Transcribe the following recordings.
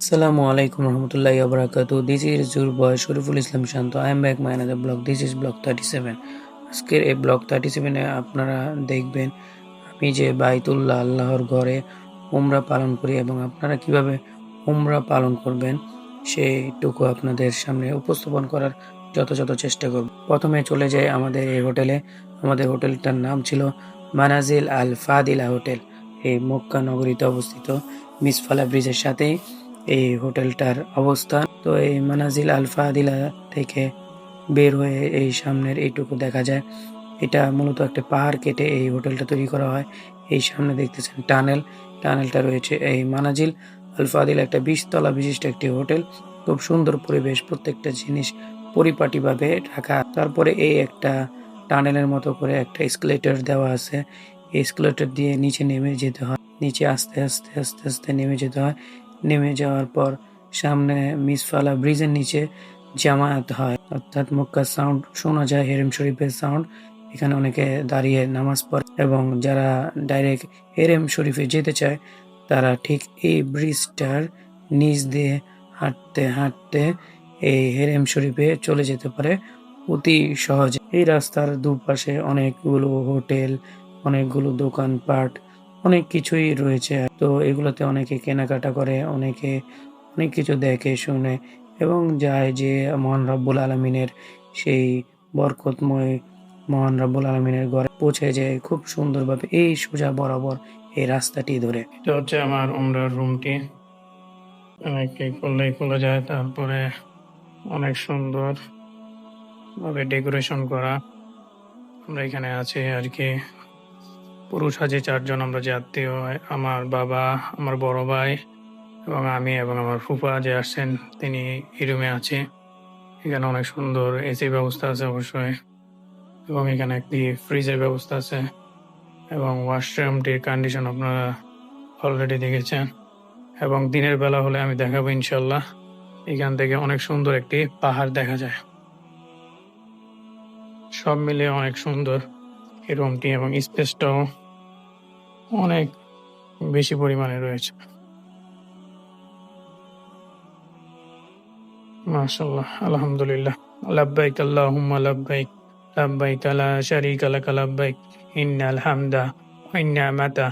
Assalamu alaikum warahmatullahi wabarakatuh. This is your boy Shariful Islam Shanto. I am back my another blog. This is blog 37. আজকের এই blog 37 আপনারা দেখবেন আমি যে বাইতুল্লাহ আল্লাহর ঘরে উমরা পালন করি এবং আপনারা কিভাবে উমরা পালন করবেন সেইটুকু আপনাদের সামনে উপস্থাপন করার যথাযথ চেষ্টা করব। প্রথমে চলে যাই আমাদের এই হোটেলে। আমাদের হোটেলটার নাম ছিল মানাজিল আল ফাদিলা হোটেল। এই মক্কা নগরীতে অবস্থিত মিসফালা ব্রিজের সাথেই এই হোটেলটার অবস্থান। তো এই মানাজিল আল ফাদিলা থেকে বের হয়ে এই সামনের এইটুকু দেখা যায়। এটা মূলত একটা পাহাড় কেটে এই হোটেলটা তৈরি করা হয়। এই সামনে দেখতেছেন টানেলটা রয়েছে এই মানাজিল আল ফাদিলা, একটা 20 তলা বিশিষ্ট একটি হোটেল। খুব সুন্দর পরিবেশ, প্রত্যেকটা জিনিস পরিপাটিভাবে রাখা। তারপরে এই একটা টানেলের মতো করে একটা এসকেলেটর দেওয়া আছে। এই এসকেলেটর দিয়ে নিচে নেমে যেতে হয়। নিচে আস্তে আস্তে আস্তে আস্তে নেমে যেতে হয়। নেমে যাওয়ার পর সামনে মিসফালা ব্রিজের নিচে জামায়াত হয়, অর্থাৎ মক্কার সাউন্ড শোনা যায়, হেরেম শরীফের সাউন্ড। এখানে অনেকে দাঁড়িয়ে নামাজ পড়ে এবং যারা ডাইরেক্ট হেরেম শরীফে যেতে চায় তারা ঠিক এই ব্রিজটার নিচ দিয়ে হাঁটতে হাঁটতে এই হেরেম শরীফে চলে যেতে পারে অতি সহজে। এই রাস্তার দুপাশে অনেকগুলো হোটেল, অনেকগুলো দোকানপাট, অনেক কিছুই রয়েছে। তো এগুলোতে অনেকে কেনাকাটা করে, অনেকে অনেক কিছু দেখে শুনে এবং যায় যে মহান রব্বুল আলমিনের সেই বরকতময় মহান রব্বুল আলমিনের ঘরে পৌঁছে যায় খুব সুন্দরভাবে এই সোজা বরাবর এই রাস্তাটি ধরে। এটা হচ্ছে আমার উমরার রুমটি, অনেকে করলেই খোলা যায়। তারপরে অনেক সুন্দর ভাবে ডেকোরেশন করা। আমরা এখানে আছি আর কি, পুরুষ হাজি 4 জন আমরা যে আত্মীয়, আমার বাবা, আমার বড় ভাই এবং আমি এবং আমার ফুফা যে আসছেন তিনি এই রুমে আছে। এখানে অনেক সুন্দর এসি ব্যবস্থা আছে অবশ্যই, এবং এখানে একটি ফ্রিজের ব্যবস্থা আছে এবং ওয়াশরুমটির কন্ডিশন আপনারা অলরেডি দেখেছেন। এবং দিনের বেলা হলে আমি দেখাবো ইনশাল্লাহ। এখান থেকে অনেক সুন্দর একটি পাহাড় দেখা যায়। সব মিলিয়ে অনেক সুন্দর এই রুমটি এবং স্পেসটাও অনেক বেশি পরিমাণে রয়েছে। মাশাআল্লাহ, আলহামদুলিল্লাহ। লাব্বাইক আল্লাহুম্মা লাব্বাইক, লাব্বাইক লা শারীকা লাক লাব্বাইক, ইন্নাল হামদা ওয়ান নি'মাতা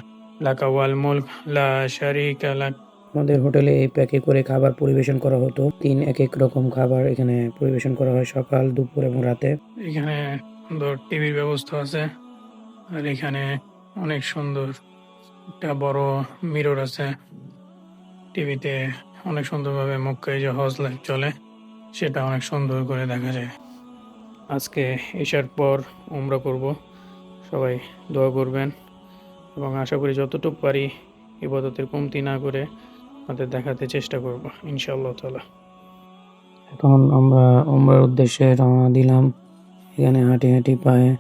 লাকা ওয়াল মুলক লা শারীকা লাক। আমাদের হোটেলে এই প্যাকে করে খাবার পরিবেশন করা হতো। 3 এক রকম খাবার এখানে পরিবেশন করা হয়, সকাল, দুপুর এবং রাতে। এখানে সুন্দর টিভির ব্যবস্থা আছে, আর এখানে অনেক সুন্দর একটা বড় মিরর আছে। টিভিতে অনেক সুন্দরভাবে মক্কায় যে হজ লাইফ চলে সেটা অনেক সুন্দর করে দেখা যায়। আজকে এশার পর উমরা করব, সবাই দোয়া করবেন এবং আশা করি যতটুকু পারি ইবাদতের কমতি না করে আপনাদের দেখাতে চেষ্টা করব ইনশাআল্লাহ তাআলা। এখন আমরা উমরার উদ্দেশ্যে রওনা দিলাম। এখানে হাঁটি হাঁটি পায়ে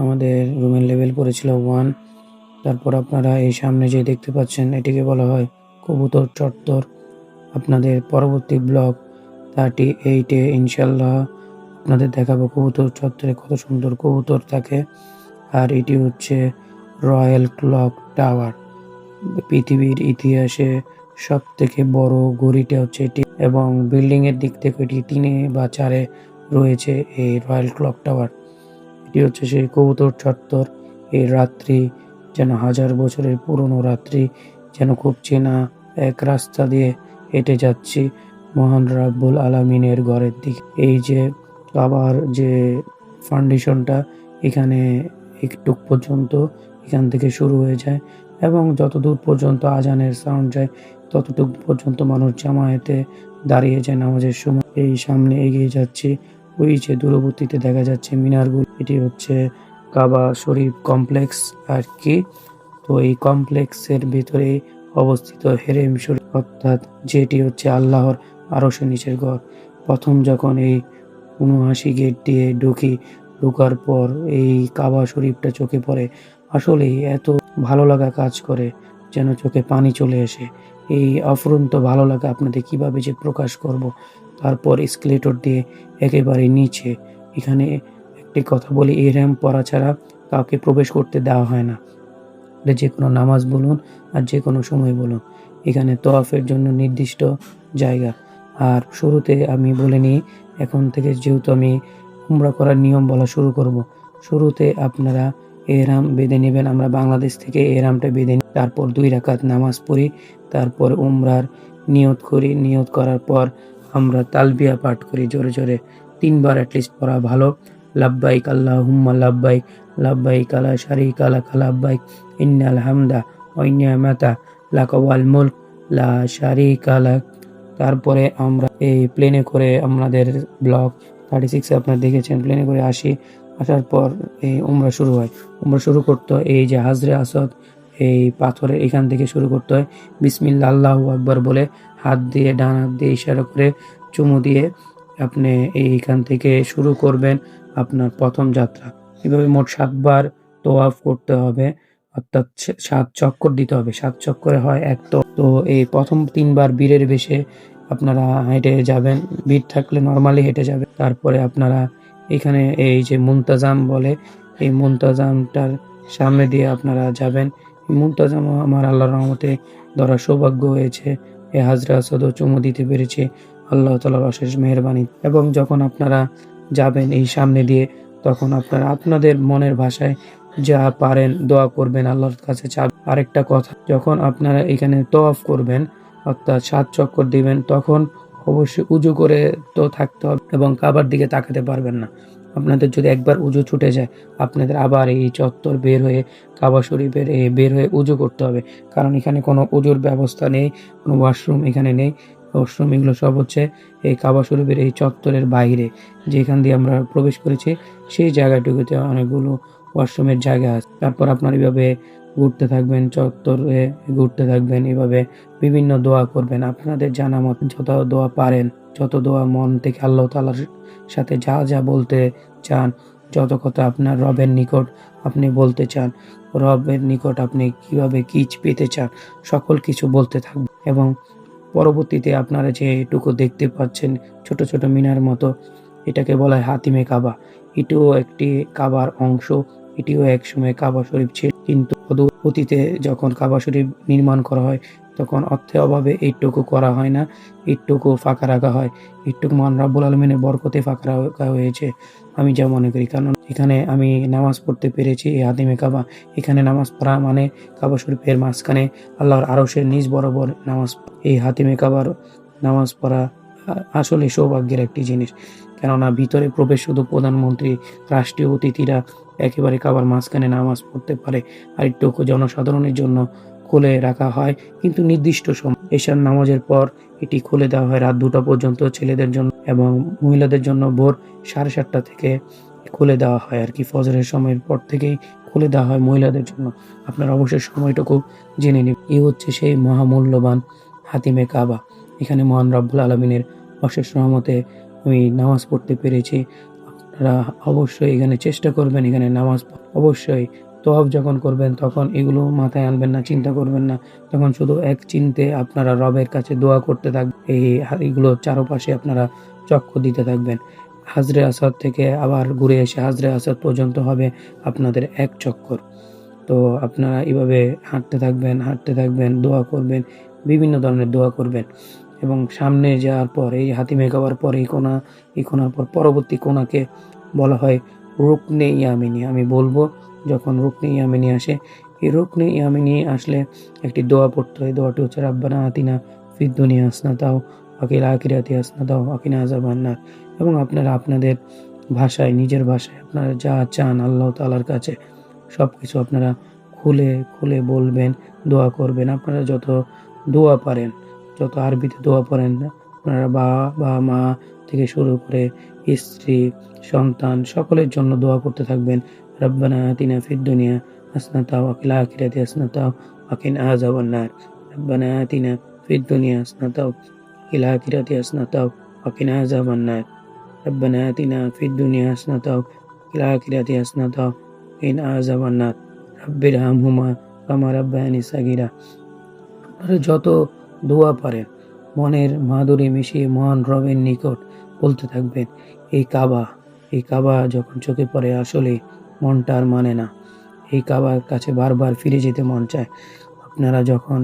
আমাদের রুমের লেভেল পড়েছিল 1। তারপর আপনারা এই সামনে যে দেখতে পাচ্ছেন এটিকে বলা হয় কবুতর চত্বর। আপনাদের পরবর্তী ব্লগ 38-এ ইনশাল্লাহ আপনাদের দেখাবো কবুতর চত্বরে কত সুন্দর কবুতর থাকে। আর এটি হচ্ছে রয়্যাল ক্লক টাওয়ার, পৃথিবীর ইতিহাসে সব থেকে বড় ঘড়িটা হচ্ছে এটি, এবং বিল্ডিং এর দিক থেকে এটি 3 বা 4 রয়েছে এই রয়্যাল ক্লক টাওয়ার। এটি হচ্ছে সেই কবুতর চত্বর। এই রাত্রি যেন 1000 বছরের পুরনো রাত্রি, যেন খুব চেনা এক রাস্তা দিয়ে হেঁটে যাচ্ছি মহান রাব্বুল আলামিনের ঘরের দিকে। এই যে কাবার যে ফাউন্ডেশনটা এখানে একটু পর্যন্ত এখান থেকে শুরু হয়ে যায় এবং যতদূর পর্যন্ত আজানের সাউন্ড যায় ততটুকু পর্যন্ত মানুষ জামায়াতে দাঁড়িয়ে যায় নামাজের সময়। এই সামনে এগিয়ে যাচ্ছি, ওই যে দূরবর্তীতে দেখা যাচ্ছে মিনারগুলো, এটি হচ্ছে কাবা শরীফ কমপ্লেক্স আর কি। তো এই কমপ্লেক্সের ভিতরে অবস্থিত হেরেম শরীফ, অর্থাৎ যেটি হচ্ছে আল্লাহর আরশের নিচের ঘর। প্রথম যখন এই ৭৯ গেট দিয়ে ঢোকার পর এই কাবা শরীফটা চোখে পড়ে, আসলেই এত ভালো লাগা কাজ করে যেন চোখে পানি চলে আসে। এই অফুরন্ত ভালো লাগা আপনাদের কিভাবে যে প্রকাশ করব। তারপর এসকেলেটর দিয়ে একেবারে নিচে, এখানে একটি কথা বলি, ইহরাম পরা ছাড়া কাউকে প্রবেশ করতে দেওয়া হয় না। যে কোনো নামাজ বলুন আর যে কোনো সময় বলুন, এখানে তওয়াফের জন্য নির্দিষ্ট জায়গা। আর শুরুতে আমি বলে নিই, এখন থেকে যেহেতু আমি উমরা করার নিয়ম বলা শুরু করব। শুরুতে আপনারা এহরাম বেঁধে নেবেন। আমরা বাংলাদেশ থেকে এহরামটা বেঁধে নিই, তারপর 2 রাকাত নামাজ পড়ি, তারপর উমরার নিয়ত করি। নিয়ত করার পর আমরা তালবিয়া পাঠ করি জোরে জোরে 3 বার অ্যাটলিস্ট পড়া ভালো। লাব্বাইক আল্লাহুম্মা লাব্বাইক, লাব্বাইক লা শারীকা লাক লাব্বাইক, ইন্নাল হামদা ওয়ান নি'মাতা লাকা ওয়াল মুলক লা শারীকা লাক। তারপরে আমরা এই প্লেনে করে আমাদের ব্লক 36 এ আপনারা দেখেছেন, প্লেনে করে আসি। আসার পর এই উমরা শুরু হয়। উমরা শুরু করতে হয় এই যে হাজরে আসওয়াদ, এই পাথরের এখান থেকে শুরু করতে হয়। বিসমিল্লাহ আল্লাহু আকবার বলে হাত দিয়ে, ডান হাত দিয়ে ইশারা করে চুমু দিয়ে আপনি এইখান থেকে শুরু করবেন আপনার প্রথম যাত্রা। এভাবে মোট 7 বার তোয়াফ করতে হবে, অর্থাৎ 7 চক্কর দিতে হবে। 7 চক্করে হয় এক তো এই প্রথম 3 বার বীরের বেশে আপনারা হেঁটে যাবেন। ভিড় থাকলে নরমালি হেঁটে যাবেন। তারপরে আপনারা এখানে এই যে মুনতাজাম বলে, এই মুনতাজামটার সামনে দিয়ে আপনারা যাবেন। মুনতাজামও আমার আল্লাহর রহমতে ধরার সৌভাগ্য হয়েছে। এই হাজরে আসওয়াদও চুমু দিতে পেরেছি আল্লাহ তাআলার অশেষ মেহেরবানি। এবং যখন আপনারা যাবেন এই সামনে দিয়ে, তখন আপনারা আপনাদের মনের ভাষায় যা পারেন দোয়া করবেন, আল্লাহর কাছে চাবেন। আরেকটা কথা, যখন আপনারা এখানে তওয়াফ করবেন অর্থাৎ 7 চক্কর দিবেন, তখন অবশ্যই উজু করে তো থাকতে হবে এবং কাবার দিকে তাকাতে পারবেন না। আপনাদের যদি একবার উজু ছুটে যায়, আপনাদের আবার এই চত্বর বের হয়ে কাবা শরীফের বের হয়ে উজু করতে হবে। কারণ এখানে কোনো উজুর ব্যবস্থা নেই, কোনো ওয়াশরুম এখানে নেই। ওয়াশরুম এগুলো সব হচ্ছে এই কাবা শরীফের এই চত্বরের বাইরে, যেখান দিয়ে আমরা প্রবেশ করেছি সেই জায়গাটুকুতে অনেকগুলো ওয়াশরুমের জায়গা আছে। তারপর আপনারা এভাবে ঘুরতে থাকবেন, চত্বরে ঘুরতে থাকবেন, এভাবে বিভিন্ন দোয়া করবেন। আপনাদের জানা মতো যত দোয়া পারেন, যত দোয়া মন থেকে আল্লাহ তাআলার সাথে যা বলতে চান, যত কথা আপনার রবের নিকট আপনি বলতে চান, রবের নিকট আপনি কিভাবে কি পেতে চান, সকল কিছু বলতে থাকবেন। এবং পরবর্তীতে আপনারা যেটুকু দেখতে পাচ্ছেন ছোট ছোট মিনার মতো, এটাকে বলা হয় হাতিমে কাবা। এটিও একটি কাবার অংশ। এটিও একসময় কাবা শরীফ ছিল, কিন্তু অতীতে যখন কাবা শরীফ নির্মাণ করা হয় তখন অর্থের অভাবে এইটুকু করা হয় না, এইটুকু ফাঁকা রাখা হয়। এইটুকু মহান রব্বুল আলামিনের বরকতে ফাঁকা রাখা হয়েছে আমি যা মনে করি। কারণ এখানে আমি নামাজ পড়তে পেরেছি এই হাতিমে কাবা। এখানে নামাজ পড়া মানে কাবা শরীফের মাঝখানে আল্লাহর আরশের নিচ বরাবর নামাজ। এই হাতিমে কাবার নামাজ পড়া আসলে সৌভাগ্যের একটি জিনিস। কেননা ভিতরে প্রবেশ শুধু প্রধানমন্ত্রী, রাষ্ট্রীয় অতিথিরা একেবারে কাবার মাঝখানে নামাজ পড়তে পারে। আর একটু জনসাধারণের জন্য খুলে রাখা হয়, কিন্তু নির্দিষ্ট সময়। এশার নামাজের পর এটি খুলে দেওয়া হয় রাত 2টা পর্যন্ত ছেলেদের জন্য, এবং মহিলাদের জন্য ভোর 7:30 থেকে খুলে দেওয়া হয় আর কি। ফজরের সময়ের পর থেকেই খুলে দেওয়া হয় মহিলাদের জন্য। আপনারা অবশ্যই সময়টুকু জেনে নিন। এই হচ্ছে সেই মহামূল্যবান হাতিমে কাবা। এখানে মহান রব্বুল আলামিনের অশেষ রহমতে আমি নামাজ পড়তে পেরেছি। আপনারা অবশ্যই এখানে চেষ্টা করবেন, এখানে নামাজ অবশ্যই তওয়াফ যখন করবেন তখন এগুলো মাথায় আনবেন না, চিন্তা করবেন না। তখন শুধু এক চিন্তে আপনারা রবের কাছে দোয়া করতে থাকবেন। এগুলো চারপাশে আপনারা চক্কর দিতে থাকবেন। হাজরে আসওয়াদ থেকে আবার ঘুরে এসে হাজরে আসওয়াদ পর্যন্ত হবে আপনাদের এক চক্কর। তো আপনারা এভাবে হাঁটতে থাকবেন, দোয়া করবেন, বিভিন্ন ধরনের দোয়া করবেন। এবং সামনে যাওয়ার পর এই হাতিমে কাবার পর এই কোণার পর পরবর্তী কোণাকে বলা হয় রুকনে ইয়ামিনী। আমি বলবো যখন রুকনে ইয়ামিনী আসে, এই রুকনে ইয়ামিনী আসলে একটি দোয়া পড়তে হয়। দোয়াটি হচ্ছে রাব্বানা আতিনা ফিদ দুনিয়া হাসানাতাও ওয়া ফিল আখিরাতি হাসানাতাও ওয়া কিনা আযাবান নার। এবং আপনারা আপনাদের ভাষায়, নিজের ভাষায় আপনারা যা চান আল্লাহ তাআলার কাছে সবকিছু আপনারা খুলে বলবেন, দোয়া করবেন। আপনারা যত দোয়া পারেন, যত আরবিতে দোয়া পড়েন আপনারা, বাবা মা থেকে শুরু করে স্ত্রী, সন্তান সকলের জন্য দোয়া করতে থাকবেন। রব্বানা আতিনা ফিদ দুনিয়া হাসানাতাও ওয়া ফিল আখিরাতি হাসানাতাও ওয়া কিনা আযাবান নার। রব্বানা আতিনা ফিদ দুনিয়া হাসানাতাও ওয়া ফিল আখিরাতি হাসানাতাও ওয়া কিনা আযাবান নার। রব্বানা আতিনা ফিদ দুনিয়া হাসানাতাও ওয়া ফিল আখিরাতি হাসানাতাও ওয়া কিনা আযাবান নার। রাব্বিরহামহুমা কামা রাব্বায়ানি সাগীরা। আপনারা যত দোয়া পারেন মনের মাধুরী মিশিয়ে মহান রবের নিকট বলতে থাকবেন। এই কাবা যখন চোখে পড়ে আসলে মনটা আর মানে না। এই কাবার কাছে বারবার ফিরে যেতে মন চায়। আপনারা যখন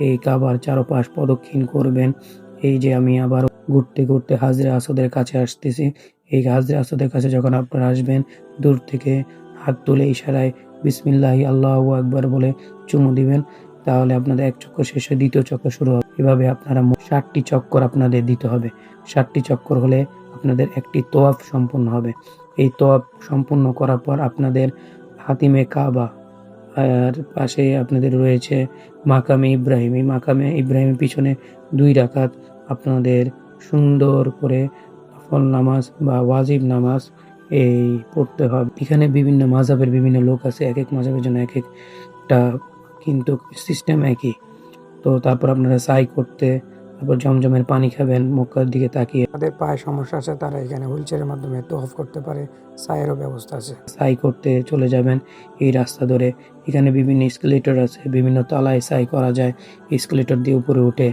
এই কাবার চারপাশ প্রদক্ষিণ করবেন। এই যে আমি আবার ঘুরতে ঘুরতে হাজরে আসওয়াদের কাছে আসতেছি। এই হাজরে আসওয়াদের কাছে যখন আপনারা আসবেন, দূর থেকে হাত তুলে ইশারায় বিসমিল্লাহি আল্লাহু আকবার বলে চুমু দিবেন। তাহলে আপনাদের এক চক্কর শেষ হয়ে দ্বিতীয় চক্কর শুরু হবে। এভাবে আপনারা 60টি চক্কর আপনাদের দিতে হবে। 60টি চক্কর হলে আপনাদের একটি তোয়াফ সম্পূর্ণ হবে। এই তোয়াফ সম্পূর্ণ করার পর আপনাদের হাতিমে কাবা আর পাশে আপনাদের রয়েছে মাকামে ইব্রাহিম। এই মাকামে ইব্রাহিমের পিছনে 2 রাকাত আপনাদের সুন্দর করে নফল নামাজ বা ওয়াজিব নামাজ এই পড়তে হবে। এখানে বিভিন্ন মাযহাবের বিভিন্ন লোক আছে। একেক মাযহাবের জন্য একেকটা, কিন্তু সিস্টেম একই। তো তারপর আপনারা সাই করতে, তারপর জমজমের পানি খাবেন মক্কার দিকে তাকিয়ে। যাদের পায়ে সমস্যা আছে তারা এখানে হুইলচেয়ারের মাধ্যমে তোয়াফ করতে পারে। সাইয়েরও ব্যবস্থা আছে। সাই করতে চলে যাবেন এই রাস্তা ধরে। এখানে বিভিন্ন এসকেলেটর আছে, বিভিন্ন তলায় সাই করা যায়। এসকেলেটর দিয়ে উপরে উঠে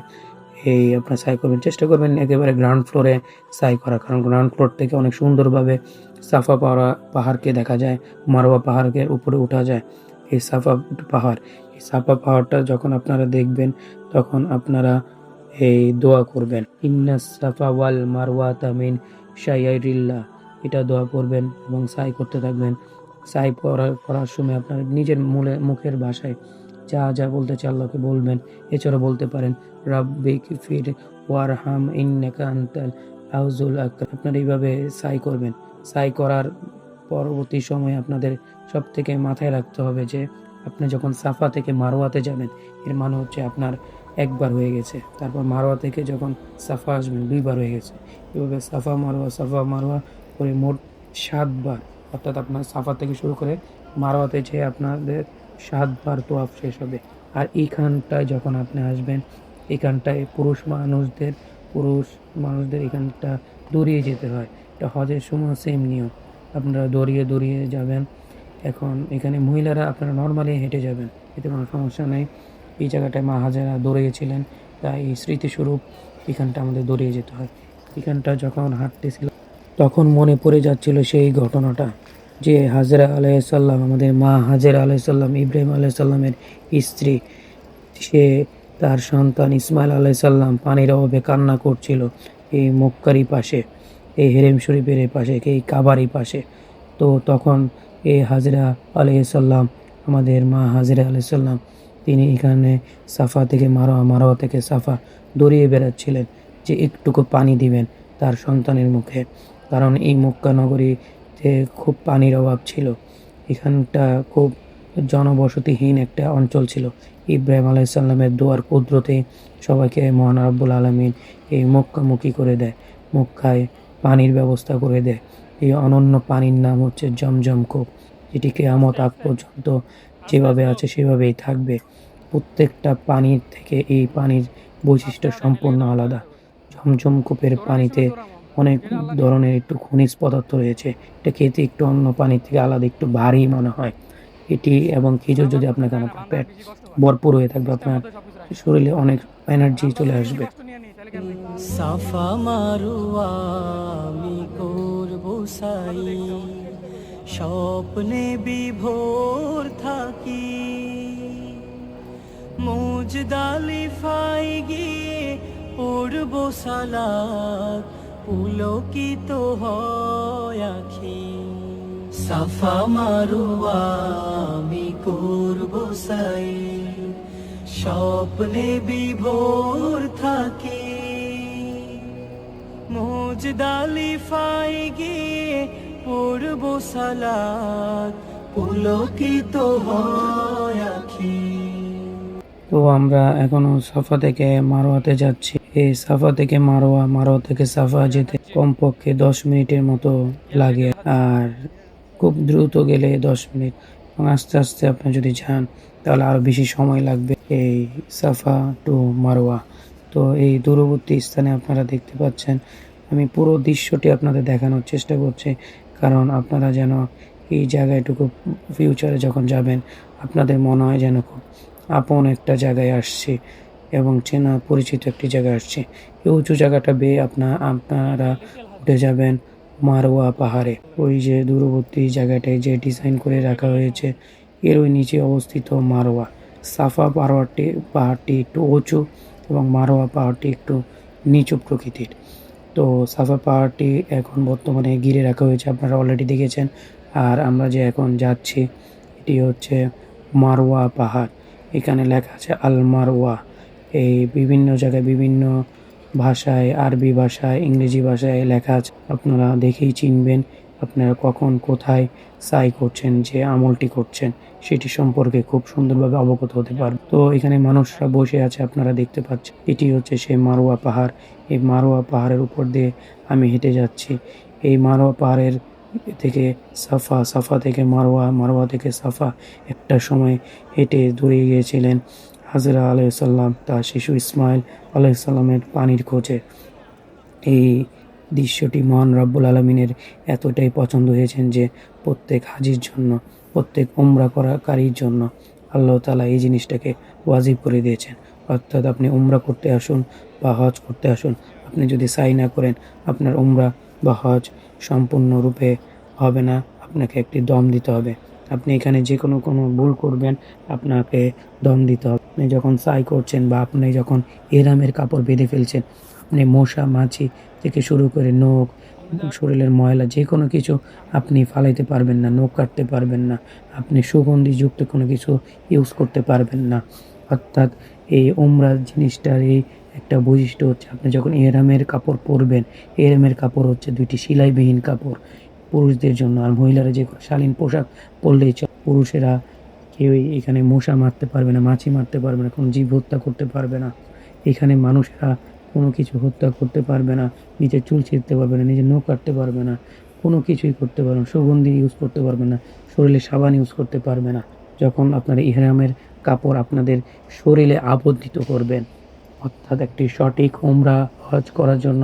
এই আপনার সাই করবেন। চেষ্টা করবেন একেবারে গ্রাউন্ড ফ্লোরে সাই করা, কারণ গ্রাউন্ড ফ্লোর থেকে অনেক সুন্দরভাবে সাফা পাহাড়কে দেখা যায়, মারওয়া পাহাড়ের উপরে ওঠা যায়। এই সাফা পাহাড়টা যখন আপনারা দেখবেন তখন আপনারা এই দোয়া করবেন, ইন্নাস সাফা ওয়াল মারওয়াতা মিন শাইয়াইরিল্লাহ। এটা দোয়া করবেন এবং সাই করতে থাকবেন। সাই করার সময় আপনার নিজের মুখের ভাষায় যা যা বলতে চান আল্লাহকে বলবেন। এছাড়া বলতে পারেন রাব্বিগফির ওয়ারহাম ইন্নাকা আনতাল আউজুল আকরাম। আপনারা এইভাবে সাই করবেন। সাই করার পরবর্তী সময়ে আপনাদের সবথেকে মাথায় রাখতে হবে যে আপনি যখন সাফা থেকে মারওয়াতে যাবেন, এর মানে হচ্ছে আপনার একবার হয়ে গেছে। তারপর মারওয়া থেকে যখন সাফা আসবেন 2 বার হয়ে গেছে। এভাবে সাফা মারওয়া করে মোট 7 বার, অর্থাৎ আপনার সাফা থেকে শুরু করে মারওয়াতে যেয়ে আপনাদের 7 বার তোয়াফ শেষ হবে। আর এইখানটায় যখন আপনি আসবেন, এখানটায় পুরুষ মানুষদের এখানটা দৌড়িয়ে যেতে হয়। এটা হজের সময় সেম নিয়ম, আপনারা দৌড়িয়ে যাবেন। এখন এখানে মহিলারা আপনারা নর্মালি হেঁটে যাবেন, এতে কোনো সমস্যা নেই। এই জায়গাটায় মা হাজেরা দৌড়িয়েছিলেন, তাই স্মৃতিস্বরূপ এখানটা আমাদের দৌড়িয়ে যেতে হয়। এখানটা যখন হাঁটতেছিল তখন মনে পড়ে যাচ্ছিল সেই ঘটনাটা, যে হাজেরা আলাইসাল্লাম, আমাদের মা হাজেরা আলাইসাল্লাম, ইব্রাহিম আলাইসাল্লামের স্ত্রী, সে তার সন্তান ইসমাইল আলাইসাল্লাম পানির অভাবে কান্না করছিল এই মক্কারই পাশে, এই হেরেম শরীফের পাশে, এই কাবারই পাশে। তো তখন এই হাজরা আলাইসাল্লাম, আমাদের মা হাজরা আলাইসাল্লাম, তিনি এখানে সাফা থেকে মারোয়া থেকে সাফা দৌড়িয়ে বেড়াচ্ছিলেন যে একটুকু পানি দিবেন তার সন্তানের মুখে, কারণ এই মক্কা নগরীতে খুব পানির অভাব ছিল। এখানটা খুব জনবসতিহীন একটা অঞ্চল ছিল। ইব্রাহিম আলাইসাল্লামের দোয়ার কুদরতে সবাইকে মহান রব্বুল আলামিন এই মক্কামুখী করে দেয়, মক্কায় পানির ব্যবস্থা করে দেয়। এই অনন্য পানির নাম হচ্ছে জমজম কূপ, যেটি কিয়ামত আগ পর্যন্ত যেভাবে আছে সেভাবেই থাকবে। প্রত্যেকটা পানির থেকে এই পানির বৈশিষ্ট্য সম্পূর্ণ আলাদা। জমজম কূপের পানিতে অনেক ধরনের একটু খনিজ পদার্থ রয়েছে। এটা খেতে একটু অন্য পানির থেকে আলাদা, একটু ভারী মনে হয় এটি। এবং খেজুর যদি আপনার খান, আপনার পেট ভরপুর হয়ে থাকবে, আপনার শরীরে অনেক এনার্জি চলে আসবে। সাফা মারুয়া আমি করব সাই, স্বপ্নে বিভোর থাকি, মুজদালিফায় গিয়ে পড়ব সালাত, পুলকিত হয় আখি। সাফা মারুয়া আমি করব সাই, স্বপ্নে বিভোর থাকি, মুজদালিফায় গিয়ে পড়ব সালাত, পুলকিত হয় আখি। তো আমরা এখনো সাফা থেকে মারোয়াতে যাচ্ছি। এই সাফা থেকে মারোয়া থেকে সাফা যেতে কমপক্ষে 10 মিনিটের মতো লাগে, আর খুব দ্রুত গেলে 10 মিনিট, এবং আস্তে আস্তে আপনি যদি যান তাহলে আরও বেশি সময় লাগবে এই সাফা টু মারোয়া। তো এই দূরবর্তী স্থানে আপনারা দেখতে পাচ্ছেন, আমি পুরো দৃশ্যটি আপনাদের দেখানোর চেষ্টা করছি, কারণ আপনারা যেন এই জায়গাটুকু ফিউচারে যখন যাবেন আপনাদের মনে হয় যেন খুব আপন একটা জায়গায় আসছি এবং চেনা পরিচিত একটি জায়গায় আসছি। এই উঁচু জায়গাটা বেয়ে আপনারা উঠে যাবেন মারওয়া পাহাড়ে। ওই যে দূরবর্তী জায়গাটায় যে ডিজাইন করে রাখা হয়েছে, এর ওই নিচে অবস্থিত মারওয়া। সাফা পাহাড়টি একটু উঁচু এবং মারোয়া পাহাড়টি একটু নিচু প্রকৃতির। তো সাফা পাহাড়টি এখন বর্তমানে ঘিরে রাখা হয়েছে, আপনারা অলরেডি দেখেছেন। আর আমরা যে এখন যাচ্ছি এটি হচ্ছে মারওয়া পাহাড়। এখানে লেখা আছে আল মারওয়া। এই বিভিন্ন জায়গায় বিভিন্ন ভাষায়, আরবি ভাষায়, ইংরেজি ভাষায় লেখা আছে, আপনারা দেখেই চিনবেন। আপনারা কখন কোথায় সাই করছেন, যে আমলটি করছেন সেটি সম্পর্কে খুব সুন্দরভাবে অবগত হতে পারবেন। তো এখানে মানুষরা বসে আছে, আপনারা দেখতে পাচ্ছেন। এটি হচ্ছে সেই মারওয়া পাহাড়। এই মারওয়া পাহাড়ের উপর দিয়ে আমি হেঁটে যাচ্ছি। এই মারওয়া পাহাড়ের থেকে সাফা, সাফা থেকে মারওয়া, মারওয়া থেকে সাফা। একটা সময় হেঁটে দূরে গিয়েছিলেন হাজরা আলাইসাল্লাম তার শিশু ইসমাইল আলাইসাল্লামের পানির খোঁজে। এই দৃশ্যটি মহান রব্বুল আলমিনের এতটাই পছন্দ হয়েছেন যে প্রত্যেক হাজির জন্য, প্রত্যেক উমরা করাকারীর জন্য আল্লাহ তাআলা এই জিনিসটাকে ওয়াজিব করে দিয়েছেন। অর্থাৎ আপনি উমরা করতে আসুন বা হজ করতে আসুন, আপনি যদি সাই না করেন আপনার উমরা বা হজ সম্পূর্ণরূপে হবে না, আপনাকে একটি দম দিতে হবে। আপনি এখানে যে কোনো ভুল করবেন আপনাকে দম দিতে হবে। আপনি যখন সাই করছেন বা আপনি যখন এহরামের কাপড় বেঁধে ফেলছেন, আপনি মশা মাছি থেকে শুরু করে নখ, শরীরের ময়লা যে কোনো কিছু আপনি ফালাইতে পারবেন না, নখ কাটতে পারবেন না, আপনি সুগন্ধিযুক্ত কোনো কিছু ইউজ করতে পারবেন না। অর্থাৎ এই উমরা জিনিসটার এই একটা বৈশিষ্ট্য হচ্ছে, আপনি যখন এহরামের কাপড় পরবেন, এহরামের কাপড় হচ্ছে দুইটি সেলাইবিহীন কাপড় পুরুষদের জন্য, আর মহিলারা যে কোনো শালীন পোশাক পরলেই চলে। পুরুষেরা কেউই এখানে মশা মারতে পারবে না, মাছি মারতে পারবে না, কোনো জীব হত্যা করতে পারবে না। এখানে মানুষেরা কোনো কিছু হত্যা করতে পারবে না, নিজের চুল ছিঁড়তে পারবে না, নিজের নখ কাটতে পারবে না, কোনো কিছুই করতে পারবে না, সুগন্ধি ইউজ করতে পারবে না, শরীরে সাবান ইউজ করতে পারবে না। যখন আপনারা ইহরামের কাপড় আপনাদের শরীরে আবদ্ধিত করবেন, অর্থাৎ একটি সঠিক উমরা হজ করার জন্য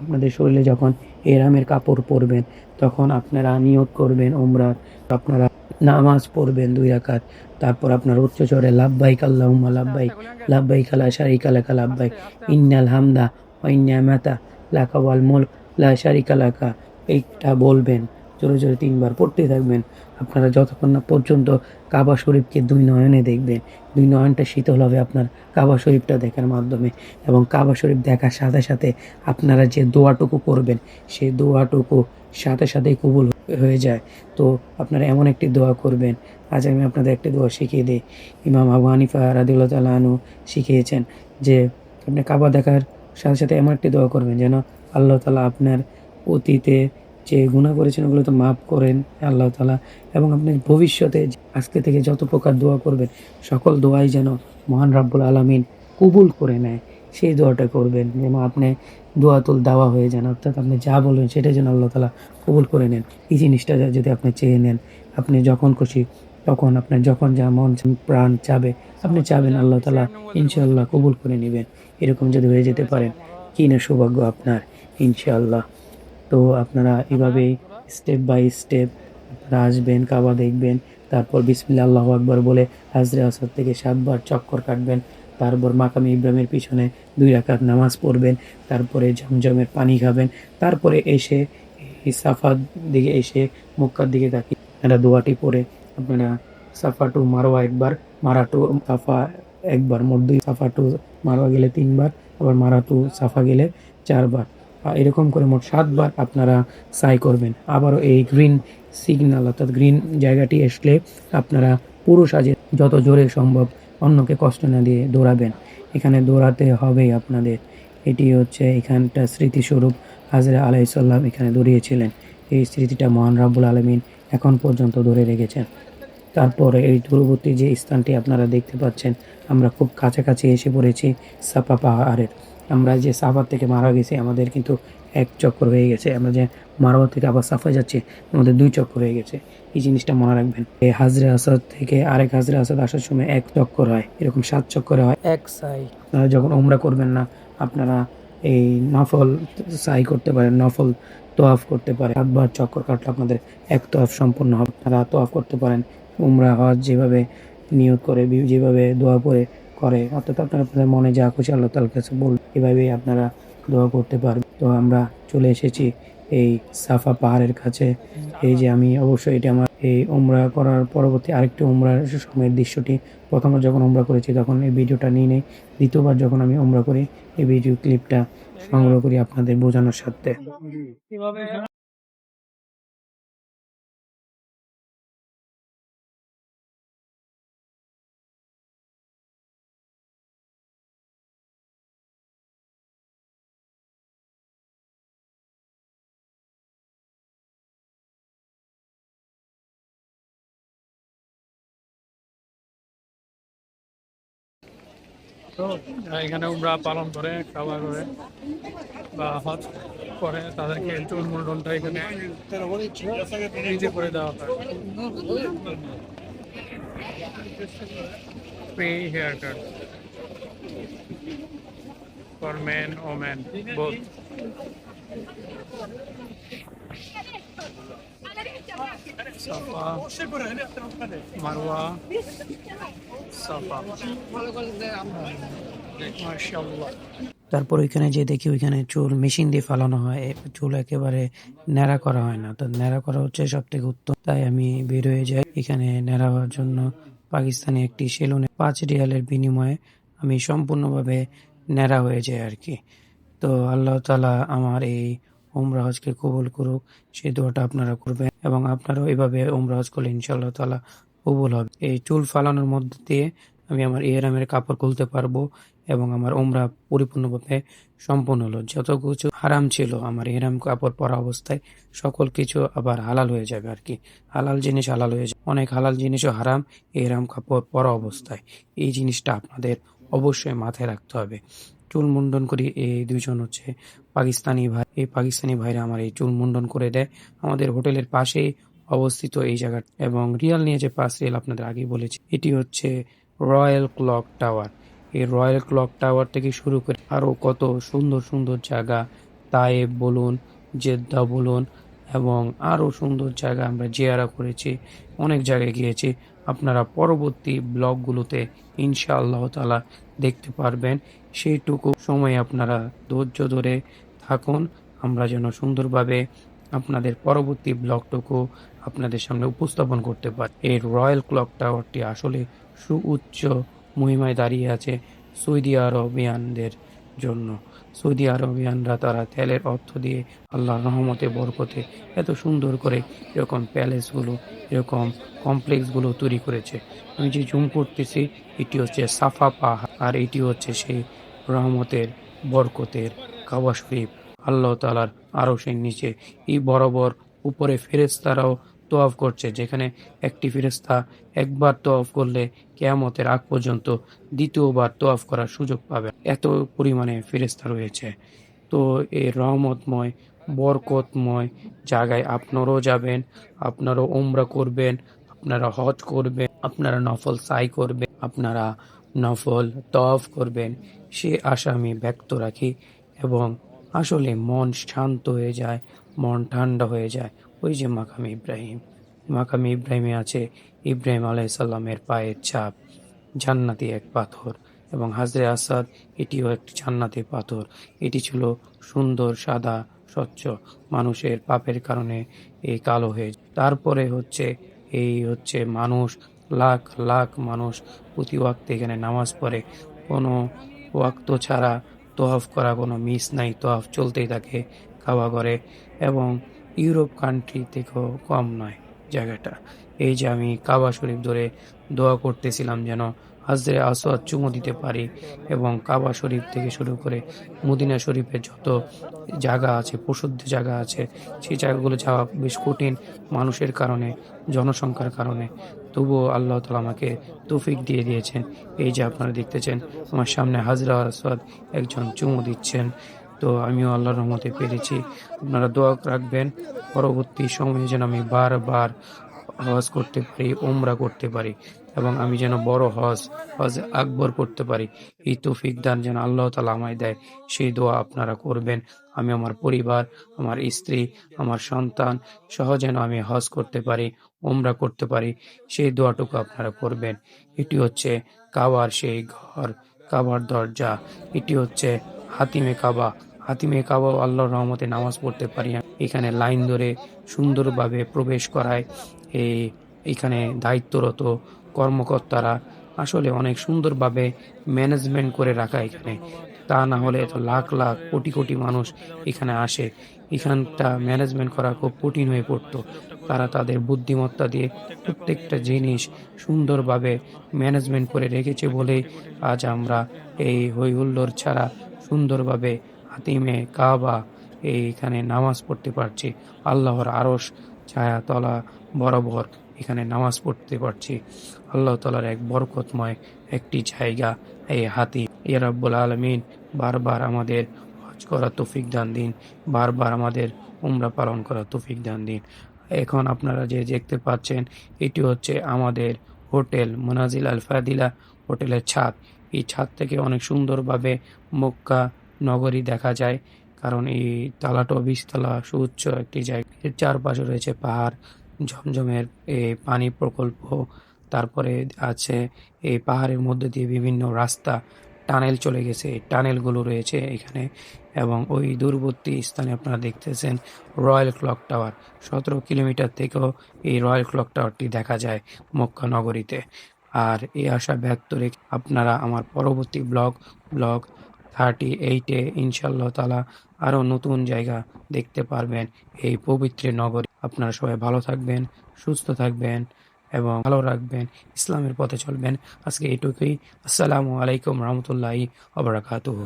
আপনাদের শরীরে যখন ইহরামের কাপড় পরবেন, তখন আপনারা নিয়ত করবেন উমরার। আপনারা নামাজ পড়বেন 2 রাকাত। তারপর আপনার উচ্চ স্বরে লাব্বাইক আল্লাহুম্মা লাব্বাইক, লাব্বাইক লা শারিকা লাকা লাব্বাইক, ইন্নাল হামদা ওয়া নি'মাতা লাকা ওয়াল মুলক লা শারিকা লাকা, এইটা বলবেন। জোরে জোরে 3 বার পড়তে থাকবেন। আপনারা যতক্ষণ না পর্যন্ত কাবা শরীফকে 2 নয়নে দেখবেন। 2 নয়নটা শীতল হবে আপনার কাবা শরীফটা দেখার মাধ্যমে, এবং কাবা শরীফ দেখার সাথে সাথে আপনারা যে দোয়াটুকু করবেন সেই দোয়াটুকু সাথে সাথেই কবুল হয়ে যায়। তো আপনারা এমন একটি দোয়া করবেন। আজ আমি আপনাদের একটি দোয়া শিখিয়ে দিই। ইমাম আবু হানিফা রাদিয়াল্লাহু তাআলা আনহু শিখিয়েছেন যে আপনি কাবা দেখার সাথে সাথে এমন একটি দোয়া করবেন যেন আল্লাহ তাআলা আপনার অতীতে যে গুনাহ করেছেন ওগুলো তো মাফ করেন আল্লাহ তাআলা, এবং আপনি ভবিষ্যতে আজকে থেকে যত প্রকার দোয়া করবেন সকল দোয়াই যেন মহান রব্বুল আলামিন কবুল করে নেয়, সেই দোয়াটা করবেন। যেন আপনি দোয়াতুল দাওয়া হয়ে যান, অর্থাৎ আপনি যা বলবেন সেটা যেন আল্লাহ তাআলা কবুল করে নেন। এই জিনিসটা যদি আপনি চেয়ে নেন, আপনি যখন খুশি তখন আপনার যখন যা মন প্রাণ চাবে আপনি চাবেন, আল্লাহ তাআলা ইনশাআল্লাহ কবুল করে নেবেন। এরকম যদি হয়ে যেতে পারেন, কি না সৌভাগ্য আপনার ইনশাআল্লাহ। তো আপনারা এভাবেই স্টেপ বাই স্টেপ আপনারা আসবেন, কাবা দেখবেন, তারপর বিসমিল্লাহ আল্লাহু আকবার বলে হাজরে আসওয়াদ থেকে 7 বার চক্কর কাটবেন। তারপর মাকামে ইব্রাহিমের পিছনে 2 রাকাত নামাজ পড়বেন, তারপরে জমজমের পানি খাবেন, তারপরে এসে এই সাফার দিকে এসে মক্কার দিকে তাকিয়ে আপনারা দোয়াটি পড়ে আপনারা সাফা টু মারওয়া একবার, মারা টু সাফা একবার, মোট 2, সাফা টু মারওয়া গেলে 3 বার, আবার মারা টু সাফা গেলে 4 বার। এরকম করে মোট 7 বার আপনারা সাই করবেন। আবারও এই গ্রিন সিগন্যাল অর্থাৎ গ্রিন জায়গাটি আসলে আপনারা পুরো সাজে যত জোরে সম্ভব অন্যকে কষ্ট না দিয়ে দৌড়াবেন। এখানে দৌড়াতে হবেই আপনাদের। এটি হচ্ছে এখানটা স্মৃতিস্বরূপ হাজরা আলাইসাল্লাম এখানে দৌড়িয়েছিলেন। এই স্মৃতিটা মহান রব্বুল আলমিন এখন পর্যন্ত ধরে রেখেছেন। তারপরে এই দূরবর্তী যে স্থানটি আপনারা দেখতে পাচ্ছেন, আমরা খুব কাছাকাছি এসে পড়েছি সাফা পাহাড়ের। আমরা যে সাফা থেকে মারা গেছি আমাদের কিন্তু 1 চক্কর হয়ে গেছে, আমরা যে মারওয়া থেকে আবার সাফায় যাচ্ছি আমাদের 2 চক্কর হয়ে গেছে। এই জিনিসটা মনে রাখবেন। এই হাজরে আসাদ থেকে আরেক হাজরে আসাদ আসার সময় 1 চক্কর হয়, এরকম 7 চক্করে হয় 1 সাই। আপনারা যখন উমরা করবেন না, আপনারা এই নফল সাই করতে পারেন, নফল তোয়াফ করতে পারেন। 7 বার চক্কর কাটলে আপনাদের 1 তোয়াফ সম্পূর্ণ হবে। আপনারা তোয়াফ করতে পারেন। উমরা হজ যেভাবে নিয়ত করে, যেভাবে দোয়া করে করে, অর্থাৎ আপনারা আপনাদের মনে যা খুশি আল্লাহ তাআলার কাছে বলবেন, এভাবেই আপনারা দোয়া করতে পারবেন। তো আমরা চলে এসেছি এই সাফা পাহাড়ের কাছে। এই যে আমি অবশ্যই এটা আমার এই উমরা করার পরবর্তী আরেকটি উমরার সময়ের দৃশ্যটি। প্রথমবার যখন উমরা করেছি তখন এই ভিডিওটা নিই নাই। দ্বিতীয়বার যখন আমি উমরা করি এই ভিডিও ক্লিপটা সংগ্রহ করি আপনাদের বোঝানোর স্বার্থে। তো এখানে উমরা পালন করে, কাবা করে বা হজ করে, তাদেরকে চুল মুন্ডনটা এখানে নিজে করে দেওয়া হয়। Free hair cut for men women both. Safa Marwa Safa, মাশাআল্লাহ। তারপর ওইখানে যে দেখি ওইখানে চুল মেশিন দিয়ে ফালানো হয়, চুল একেবারে ন্যাড়া করা হয় না। তো ন্যাড়া করা হচ্ছে সব থেকে উত্তম। তাই আমি বের হয়ে যাই এখানে ন্যাড়া হওয়ার জন্য। পাকিস্তানি একটি সেলুনে 5 রিয়ালের বিনিময়ে আমি সম্পূর্ণভাবে ন্যাড়া হয়ে যাই আর কি। তো আল্লাহ তাআলা আমার এই উমরা হজকে কবুল করুক, সেই দোয়াটা আপনারা করবেন এবং আপনারাও এভাবে উমরা হজ করলে ইনশাআল্লাহ তাআলা কবুল হবে। এই চুল ফালানোর মধ্য দিয়ে আমি আমার ইহরামের কাপড় খুলতে পারবো এবং আমার উমরা পরিপূর্ণভাবে সম্পন্ন হলো। যত কিছু হারাম ছিল আমার ইহরাম কাপড় পরা অবস্থায় সকল কিছু আবার হালাল হয়ে যাবে আর কি। হালাল জিনিস হালাল হয়ে যাবে। অনেক হালাল জিনিসও হারাম ইহরাম কাপড় পরা অবস্থায়। এই জিনিসটা আপনাদের অবশ্যই মাথায় রাখতে হবে। চুল মুন্ডন করি এই দুইজন হচ্ছে পাকিস্তানি ভাই। এই পাকিস্তানি ভাইরা আমার এই চুল মুন্ডন করে দেয় আমাদের হোটেলের পাশেই অবস্থিত এই জায়গা। এবং রিয়াল নিয়ে যে 5 রিয়াল আপনাদের আগেই বলেছি, এটি হচ্ছে রয়্যাল ক্লক টাওয়ার। এই রয়্যাল ক্লক টাওয়ার থেকে শুরু করে আরো কত সুন্দর সুন্দর জায়গা, তায়েব বলুন, জেদ্দা বলুন এবং আরো সুন্দর জায়গা আমরা জিয়ারা করেছি, অনেক জায়গায় গিয়েছি। আপনারা পরবর্তী ব্লগগুলোতে ইনশাআল্লাহ তাআলা দেখতে পারবেন। সেইটুকু সময় আপনারা ধৈর্য ধরে থাকুন, আমরা যেন সুন্দরভাবে আপনাদের পরবর্তী ব্লগটুকু আপনাদের সামনে উপস্থাপন করতে পারি। এই রয়্যাল ক্লক টাওয়ারটি আসলে সুউচ্চ মহিমায় দাঁড়িয়ে আছে সৌদি আরবিয়ানদের জন্য। সৌদি আরবিয়ানরা তারা তেলের অর্থ দিয়ে আল্লাহর রহমতে বরকতে এত সুন্দর করে এরকম প্যালেসগুলো, এরকম কমপ্লেক্সগুলো তৈরি করেছে। আমি যে জুম করতেছি এটি হচ্ছে সাফা পাহাড় আর এটি হচ্ছে সেই রহমতের বরকতের কাবা শরীফ। আল্লাহ তাআলার আরশের নিচে এই বরাবর উপরে ফেরেশতারাও তওয়াফ করছে, যেখানে একটি ফেরেশতা একবার তওয়াফ করলে কিয়ামতের আগ পর্যন্ত দ্বিতীয়বার তওয়াফ করার সুযোগ পাবে। এত পরিমাণে ফেরেশতা রয়েছে। তো এই রহমতময় বরকতময় জায়গায় আপনারাও যাবেন, আপনারাও উমরা করবেন, আপনারা হজ করবেন, আপনারা নফল সাই করবেন, আপনারা নফল তওয়াফ করবেন, সে আশা আমি ব্যক্ত রাখি। এবং আসলে মন শান্ত হয়ে যায়, মন ঠান্ডা হয়ে যায়। ওই যে মাকাম ইব্রাহিম, মাকাম ইব্রাহিমে আছে ইব্রাহিম আলাইহিস সালামের পায়ের ছাপ, জান্নাতি এক পাথর। এবং হাজরে আসাদ এটিও একটি জান্নাতি পাথর। এটি ছিল সুন্দর সাদা স্বচ্ছ, মানুষের পাপের কারণে এই কালো হয়ে যায়। তারপরে হচ্ছে এই হচ্ছে মানুষ, লাখ লাখ মানুষ প্রতি ওয়াক্তে এখানে নামাজ পড়ে, কোনো ওয়াক্ত ছাড়া তওয়াফ করা কোনো মিস নাই, তওয়াফ চলতেই থাকে কাবা ঘরে। এবং ইউরোপ কান্ট্রি থেকেও কম নয় জায়গাটা। এই যে আমি কাবা শরীফ ধরে দোয়া করতেছিলাম যেন হাজরে আসওয়াদ চুমু দিতে পারি, এবং কাবা শরীফ থেকে শুরু করে মদিনা শরীফের যত জায়গা আছে, প্রসিদ্ধ জায়গা আছে, সেই জায়গাগুলো যাওয়া বেশ কঠিন মানুষের কারণে, জনসংখ্যার কারণে। তবুও আল্লাহ তাআলা আমাকে তৌফিক দিয়ে দিয়েছেন। এই যে আপনারা দেখতেছেন আমার সামনে হাজরা আসওয়াদ একজন চুমু দিচ্ছেন। তো আমিও আল্লাহর রহমতে পেরেছি। আপনারা দোয়া রাখবেন পরবর্তী সময়ে যেন আমি বারবার হজ করতে পারি, উমরা করতে পারি এবং আমি যেন বড় হজ আকবর করতে পারি। এই তৌফিক দান যেন আল্লাহ তাআলা আমায় দেয়, সেই দোয়া আপনারা করবেন। আমি আমার পরিবার, আমার স্ত্রী, আমার সন্তান সহ যেন আমি হজ করতে পারি, উমরা করতে পারি, সেই দোয়াটুকু আপনারা করবেন। এটি হচ্ছে কাবার সেই ঘর, কাবার দরজা। এটি হচ্ছে হাতিমে কাবা। হাতিমে কাবাও আল্লাহর রহমতে নামাজ পড়তে পারি। এখানে লাইন ধরে সুন্দরভাবে প্রবেশ করায় এখানে দায়িত্বরত কর্মকর্তারা আসলে অনেক সুন্দরভাবে ম্যানেজমেন্ট করে রাখা এখানে। তা না হলে এত লাখ লাখ কোটি কোটি মানুষ এখানে আসে, এখানটা ম্যানেজমেন্ট করা খুব কঠিন হয়ে পড়তো। তারা তাদের বুদ্ধিমত্তা দিয়ে প্রত্যেকটা জিনিস সুন্দরভাবে ম্যানেজমেন্ট করে রেখেছে বলেই আজ আমরা এই হই হুল্লোড় ছাড়া সুন্দরভাবে হাতিমে কাবা এইখানে নামাজ পড়তে পারছি। আল্লাহর আরশ ছায়াতলা বরাবর এখানে নামাজ পড়তে পারছি। আল্লাহ তাআলার এক বরকতময় একটি জায়গা এই হাতিম। ইয়া রাব্বুল আলামিন বারবার আমাদের হজ করার তৌফিক দান দিন, বারবার আমাদের উমরা পালন করার তৌফিক দান দিন। এখন আপনারা যে দেখতে পাচ্ছেন এটি হচ্ছে আমাদের হোটেল মোনাজিল আল ফাদিলা হোটেলের ছাদ। এই ছাদ থেকে অনেক সুন্দরভাবে মক্কা নগরী দেখা যায়, কারণ এই তালাটো 20 তলা সুউচ্চ একটি জায়গা। এর চারপাশে রয়েছে পাহাড়, ঝমঝমের পানি প্রকল্প, তারপরে আছে এই পাহাড়ের মধ্যে দিয়ে বিভিন্ন রাস্তা, টানেল চলে গেছে, এই টানেলগুলো রয়েছে এখানে। এবং ওই দূরবর্তী স্থানে আপনারা দেখতেছেন রয়্যাল ক্লক টাওয়ার। 17 কিলোমিটার থেকেও এই রয়্যাল ক্লক টাওয়ারটি দেখা যায় মক্কা নগরীতে। আর এই আশা ব্যক্ত রেখে আপনারা আমার পরবর্তী ব্লগ 38-এ ইনশাআল্লাহ তাআলা আরও নতুন জায়গা দেখতে পারবেন এই পবিত্র নগরী। আপনারা সবাই ভালো থাকবেন, সুস্থ থাকবেন এবং ভালো রাখবেন, ইসলামের পথে চলবেন। আজকে এইটুকুই। আসসালামু আলাইকুম রহমতুল্লাহি ওয়া বারাকাতুহু।